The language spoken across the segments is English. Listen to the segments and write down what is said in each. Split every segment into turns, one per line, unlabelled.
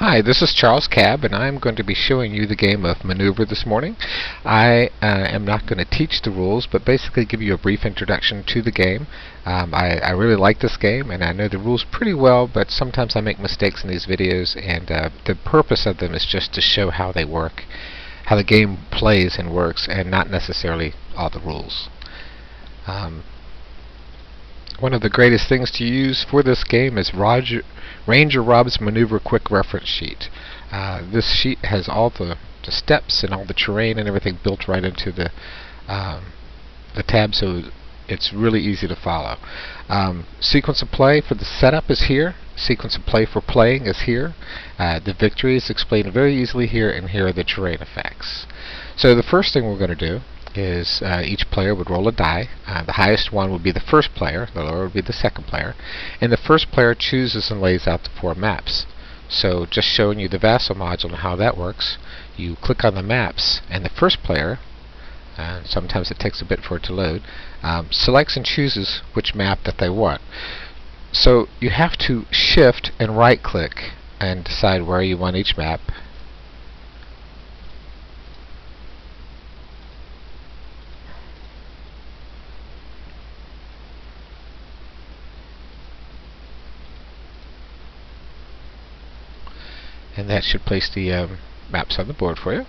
Hi, this is Charles Cabb, and I'm going to be showing you the game of Manoeuvre this morning. I am not going to teach the rules, but basically give you a brief introduction to the game. I really like this game, and I know the rules pretty well, but sometimes I make mistakes in these videos, and the purpose of them is just to show how they work, how the game plays and works, and not necessarily all the rules. One of the greatest things to use for this game is Ranger Rob's Manoeuvre Quick Reference Sheet. This sheet has all the steps and all the terrain and everything built right into the tab, so it's really easy to follow. Sequence of play for the setup is here. Sequence of play for playing is here. The victory is explained very easily here, and here are the terrain effects. So the first thing we're going to do is each player would roll a die. The highest one would be the first player, the lower would be the second player, and the first player chooses and lays out the 4 maps. So just showing you the Vassal module and how that works, you click on the maps, and the first player, and sometimes it takes a bit for it to load, selects and chooses which map that they want. So you have to shift and right click and decide where you want each map. And that should place the maps on the board for you.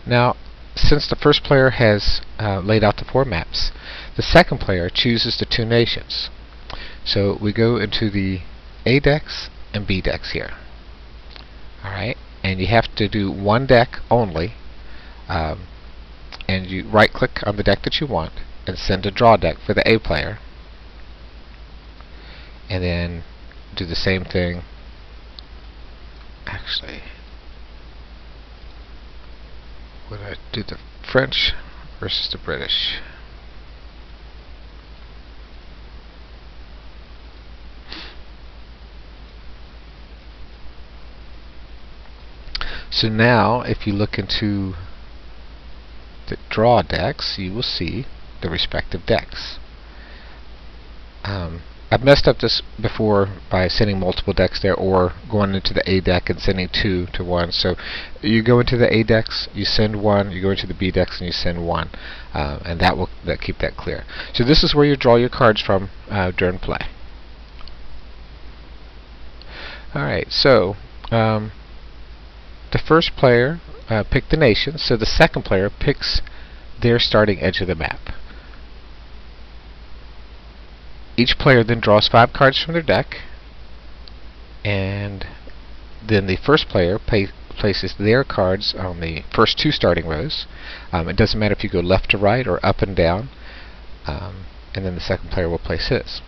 Now, since the first player has laid out the 4 maps, the second player chooses the 2 nations. So we go into the A decks and B decks here. Alright, and you have to do 1 deck only. And you right click on the deck that you want and send a draw deck for the A player, and then do the same thing. Actually, would I do the French versus the British? So now if you look into the draw decks, you will see the respective decks. I've messed up this before by sending multiple decks there, or going into the A deck and sending 2 to 1. So you go into the A decks, you send 1, you go into the B decks and you send 1, and that will keep that clear. So this is where you draw your cards from during play. Alright, so the first player pick the nation, so the second player picks their starting edge of the map. Each player then draws 5 cards from their deck, and then the first player places their cards on the first 2 starting rows. It doesn't matter if you go left to right or up and down, and then the second player will place his.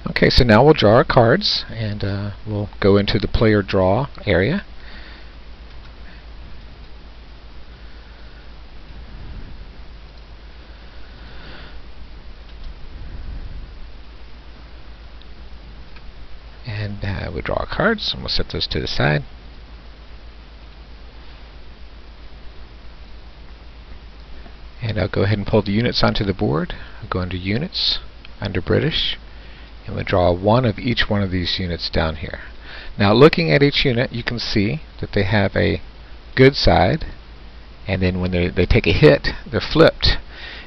Okay, so now we'll draw our cards, and we'll go into the player draw area. And we draw our cards, and we'll set those to the side. And I'll go ahead and pull the units onto the board. I'll go under Units, under British, and we'll draw 1 of each one of these units down here. Now looking at each unit, you can see that they have a good side, and then when they take a hit, they're flipped.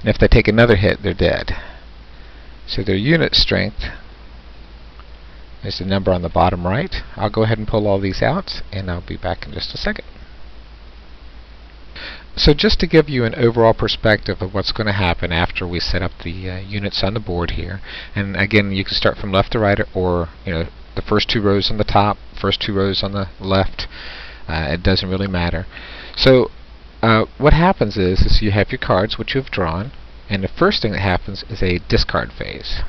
And if they take another hit, they're dead. So their unit strength is the number on the bottom right. I'll go ahead and pull all these out, and I'll be back in just a second. So just to give you an overall perspective of what's going to happen after we set up the units on the board here, and again, you can start from left to right, or the first 2 rows on the top, first 2 rows on the left. It doesn't really matter. So what happens is you have your cards which you've drawn, and the first thing that happens is a discard phase.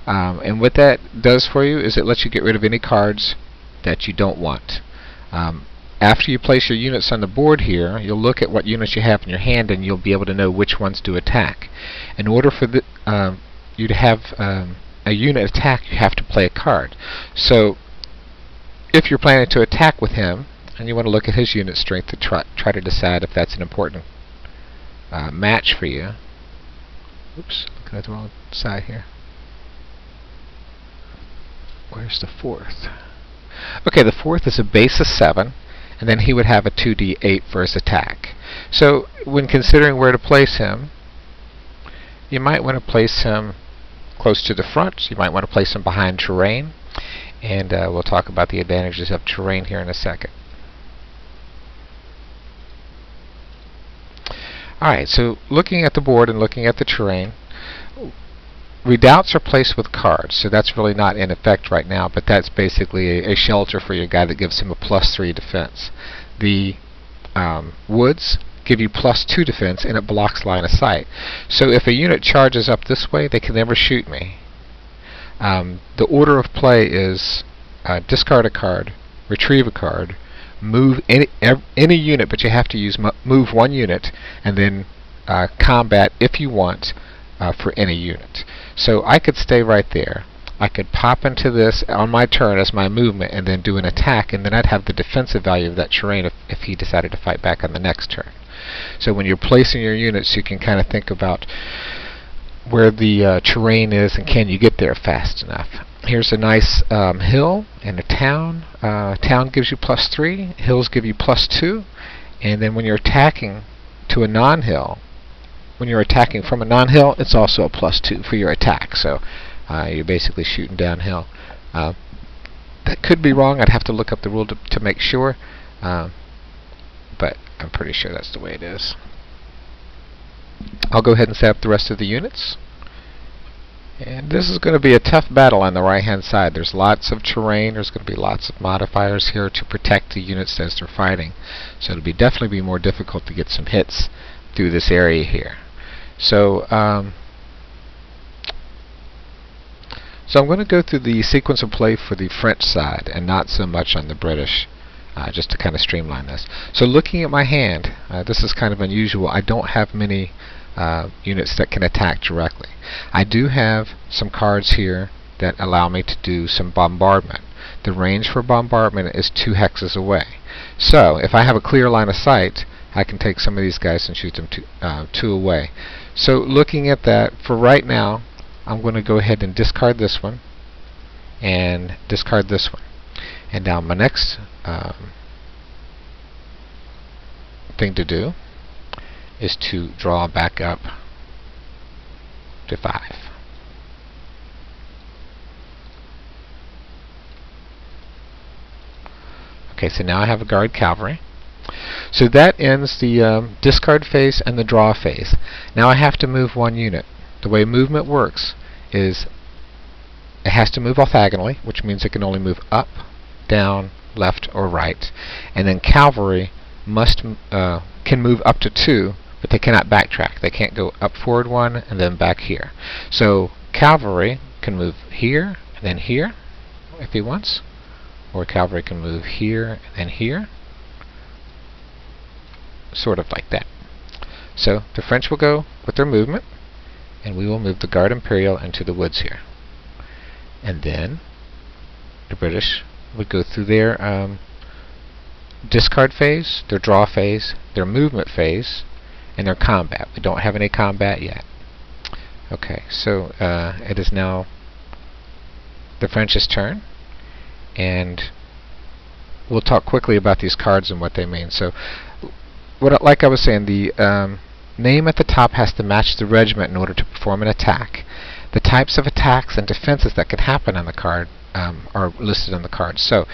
And what that does for you is it lets you get rid of any cards that you don't want. After you place your units on the board here, you'll look at what units you have in your hand, and you'll be able to know which ones to attack. In order for you to have a unit attack, you have to play a card. So if you're planning to attack with him, and you want to look at his unit strength to try to decide if that's an important match for you. Oops, looking at the wrong side here. Where's the 4th? Okay, the 4th is a base of 7, and then he would have a 2d8 for his attack. So when considering where to place him, you might want to place him close to the front. You might want to place him behind terrain, and we'll talk about the advantages of terrain here in a second. Alright, so looking at the board and looking at the terrain, redoubts are placed with cards, so that's really not in effect right now, but that's basically a shelter for your guy that gives him a +3 defense. The woods give you +2 defense, and it blocks line of sight. So if a unit charges up this way, they can never shoot me. The order of play is discard a card, retrieve a card, move any unit, but you have to use move 1 unit, and then combat if you want for any unit. So I could stay right there. I could pop into this on my turn as my movement and then do an attack, and then I'd have the defensive value of that terrain if he decided to fight back on the next turn. So when you're placing your units, you can kind of think about where the terrain is and can you get there fast enough. Here's a nice hill and a town. Town gives you +3, hills give you +2, and then when you're attacking to a non-hill, when you're attacking from a non-hill, it's also a +2 for your attack. So you're basically shooting downhill. That could be wrong. I'd have to look up the rule to make sure, but I'm pretty sure that's the way it is. I'll go ahead and set up the rest of the units. And this is going to be a tough battle on the right hand side. There's lots of terrain. There's going to be lots of modifiers here to protect the units as they're fighting. So it'll definitely be more difficult to get some hits through this area here. So I'm going to go through the sequence of play for the French side and not so much on the British, just to kind of streamline this. So looking at my hand, this is kind of unusual. I don't have many units that can attack directly. I do have some cards here that allow me to do some bombardment. The range for bombardment is 2 hexes away. So if I have a clear line of sight, I can take some of these guys and shoot them 2 away. So looking at that, for right now, I'm going to go ahead and discard this one and discard this one. And now my next thing to do is to draw back up to 5. Okay, so now I have a guard cavalry. So that ends the discard phase and the draw phase. Now I have to move 1 unit. The way movement works is it has to move orthogonally, which means it can only move up, down, left, or right. And then cavalry can move up to 2, but they cannot backtrack. They can't go up forward 1 and then back here. So cavalry can move here and then here if he wants, or cavalry can move here and then here, sort of like that. So the French will go with their movement, and we will move the Guard Imperial into the woods here. And then the British would go through their discard phase, their draw phase, their movement phase, and their combat. We don't have any combat yet. Okay, so it is now the French's turn, and we'll talk quickly about these cards and what they mean. So, like I was saying, the name at the top has to match the regiment in order to perform an attack. The types of attacks and defenses that can happen on the card are listed on the card. So,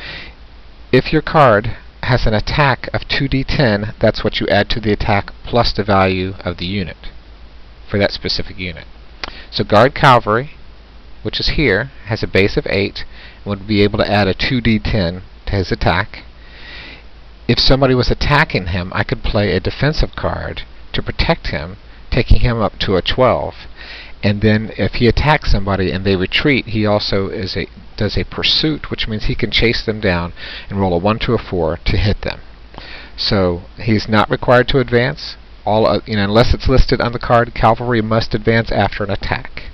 if your card has an attack of 2d10, that's what you add to the attack plus the value of the unit for that specific unit. So Guard Cavalry, which is here, has a base of 8 and would be able to add a 2d10 to his attack. If somebody was attacking him, I could play a defensive card to protect him, taking him up to a 12. And then if he attacks somebody and they retreat, he also does a pursuit, which means he can chase them down and roll a 1 to a 4 to hit them. So he's not required to advance. Unless it's listed on the card, cavalry must advance after an attack.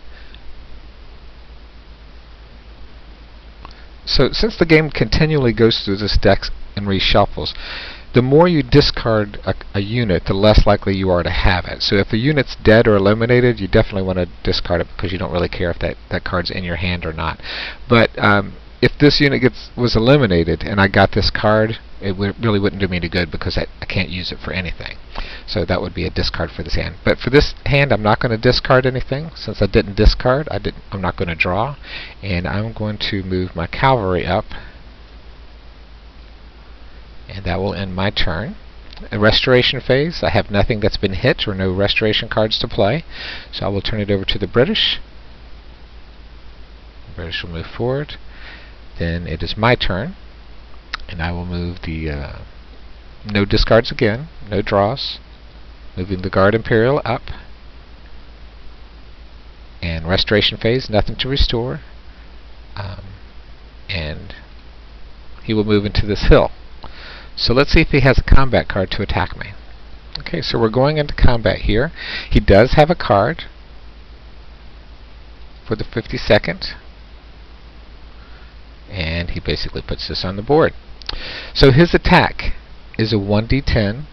So since the game continually goes through this and reshuffles. The more you discard a unit, the less likely you are to have it. So if a unit's dead or eliminated, you definitely want to discard it because you don't really care if that card's in your hand or not. But if this unit was eliminated and I got this card, it really wouldn't do me any good because I can't use it for anything. So that would be a discard for this hand. But for this hand, I'm not going to discard anything. Since I didn't discard, I'm not going to draw. And I'm going to move my cavalry up. And that will end my turn. A restoration phase, I have nothing that's been hit or no restoration cards to play. So I will turn it over to the British. The British will move forward. Then it is my turn. And I will move the no discards again, no draws. Moving the Guard Imperial up. And restoration phase, nothing to restore. And he will move into this hill. So let's see if he has a combat card to attack me. Okay, so we're going into combat here. He does have a card for the 52nd. And he basically puts this on the board. So his attack is a 1d10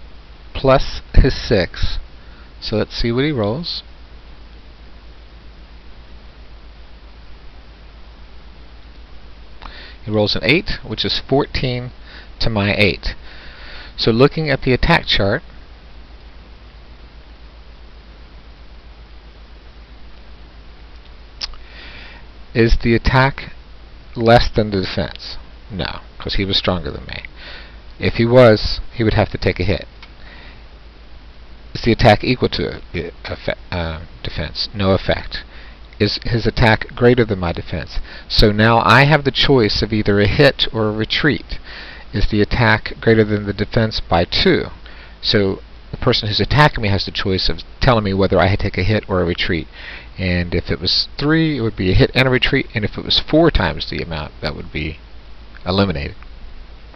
plus his 6. So let's see what he rolls. He rolls an 8, which is 14 to my 8. So looking at the attack chart, is the attack less than the defense? No, because he was stronger than me. If he was, he would have to take a hit. Is the attack equal to defense? No effect. Is his attack greater than my defense? So now I have the choice of either a hit or a retreat. Is the attack greater than the defense by 2? So the person who's attacking me has the choice of telling me whether I take a hit or a retreat. And if it was 3, it would be a hit and a retreat. And if it was 4 times the amount, that would be eliminated.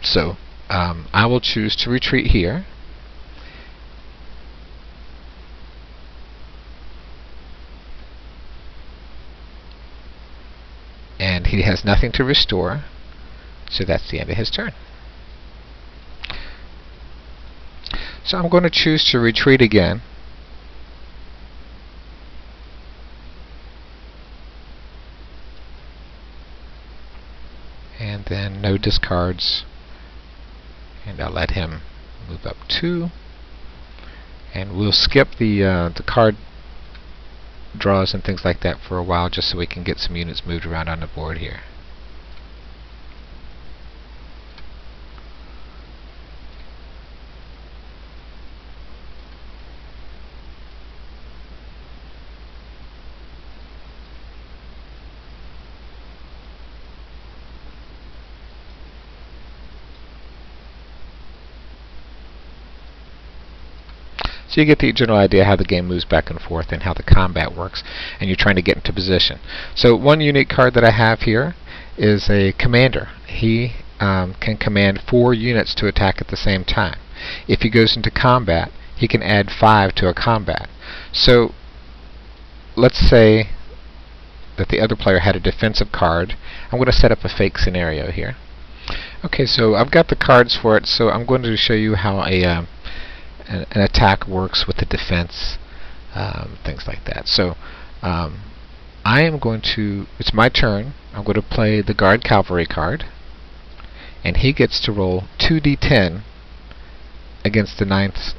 So I will choose to retreat here. And he has nothing to restore. So that's the end of his turn. So I'm going to choose to retreat again. And then no discards. And I'll let him move up 2. And we'll skip the card draws and things like that for a while just so we can get some units moved around on the board here. So you get the general idea how the game moves back and forth and how the combat works, and you're trying to get into position. So one unique card that I have here is a commander. He can command 4 units to attack at the same time. If he goes into combat, he can add 5 to a combat. So let's say that the other player had a defensive card. I'm going to set up a fake scenario here. Okay, so I've got the cards for it, so I'm going to show you how an attack works with the defense, things like that. So I am going to, it's my turn, I'm going to play the Guard Cavalry card, and he gets to roll 2d10 against the 9th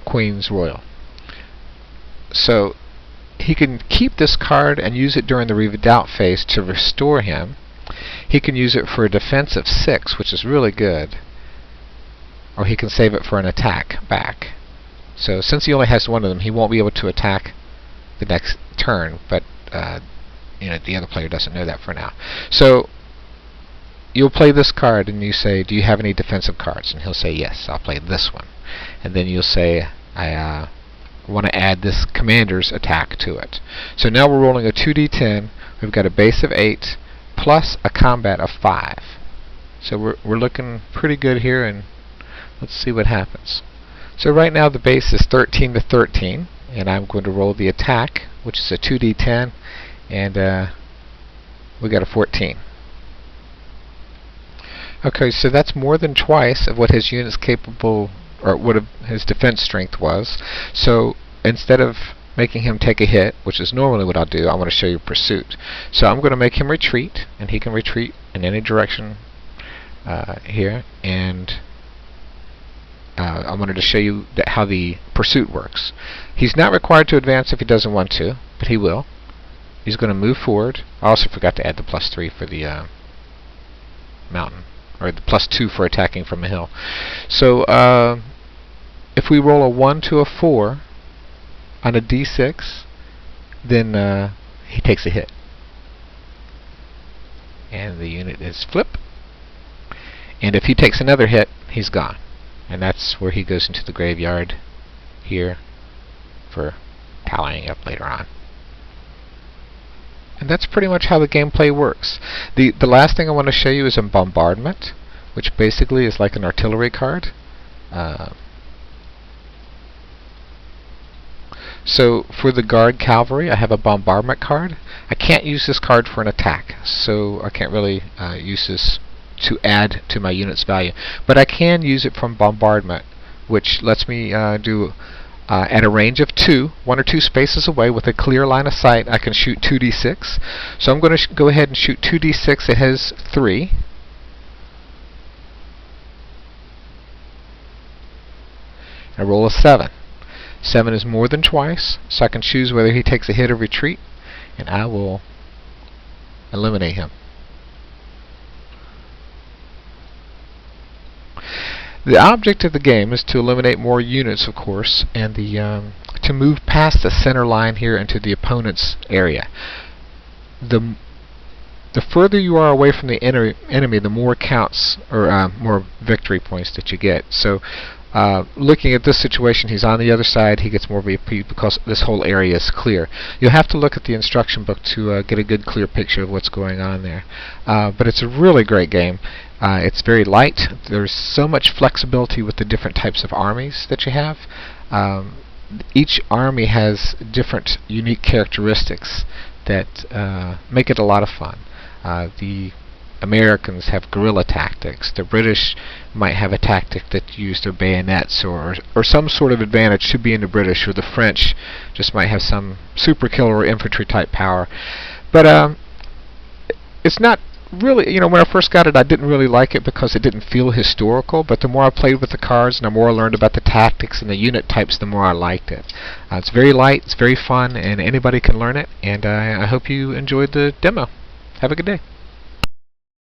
Queen's Royal. So he can keep this card and use it during the redoubt phase to restore him. He can use it for a defense of 6, which is really good. Or he can save it for an attack back. So since he only has one of them, he won't be able to attack the next turn, but the other player doesn't know that for now. So you'll play this card and you say, do you have any defensive cards? And he'll say, yes, I'll play this one. And then you'll say, I want to add this commander's attack to it. So now we're rolling a 2d10. We've got a base of 8 plus a combat of 5. So we're looking pretty good here, and let's see what happens. So right now the base is 13 to 13, and I'm going to roll the attack, which is a 2d10, and we got a 14. Okay, so that's more than twice of what his unit's capable, or what his defense strength was. So instead of making him take a hit, which is normally what I'll do, I want to show you pursuit. So I'm going to make him retreat, and he can retreat in any direction here, and I wanted to show you how the pursuit works. He's not required to advance if he doesn't want to, but he will. He's going to move forward. I also forgot to add the +3 for the mountain, or the +2 for attacking from a hill. So if we roll a 1 to a 4 on a d6, then he takes a hit. And the unit is flip. And if he takes another hit, he's gone. And that's where he goes into the graveyard here for tallying up later on. And that's pretty much how the gameplay works. The last thing I want to show you is a bombardment, which basically is like an artillery card. So for the guard cavalry, I have a bombardment card. I can't use this card for an attack, so I can't really use this to add to my unit's value. But I can use it from bombardment, which lets me do at a range of 2, 1 or 2 spaces away with a clear line of sight, I can shoot 2d6. So I'm going to go ahead and shoot 2d6. It has 3. I roll a 7. 7 is more than twice, so I can choose whether he takes a hit or retreat, and I will eliminate him. The object of the game is to eliminate more units, of course, and to move past the center line here into the opponent's area. The further you are away from the enemy, the more counts, or more victory points that you get. So looking at this situation, he's on the other side, he gets more VP because this whole area is clear. You'll have to look at the instruction book to get a good clear picture of what's going on there. But it's a really great game. It's very light. There's so much flexibility with the different types of armies that you have. Each army has different unique characteristics that make it a lot of fun. The Americans have guerrilla tactics. The British might have a tactic that used their bayonets or some sort of advantage to being the British, or the French just might have some super killer or infantry type power. But it's not really, when I first got it, I didn't really like it because it didn't feel historical, but the more I played with the cards and the more I learned about the tactics and the unit types, the more I liked it. It's very light, it's very fun, and anybody can learn it, and I hope you enjoyed the demo. Have a good day.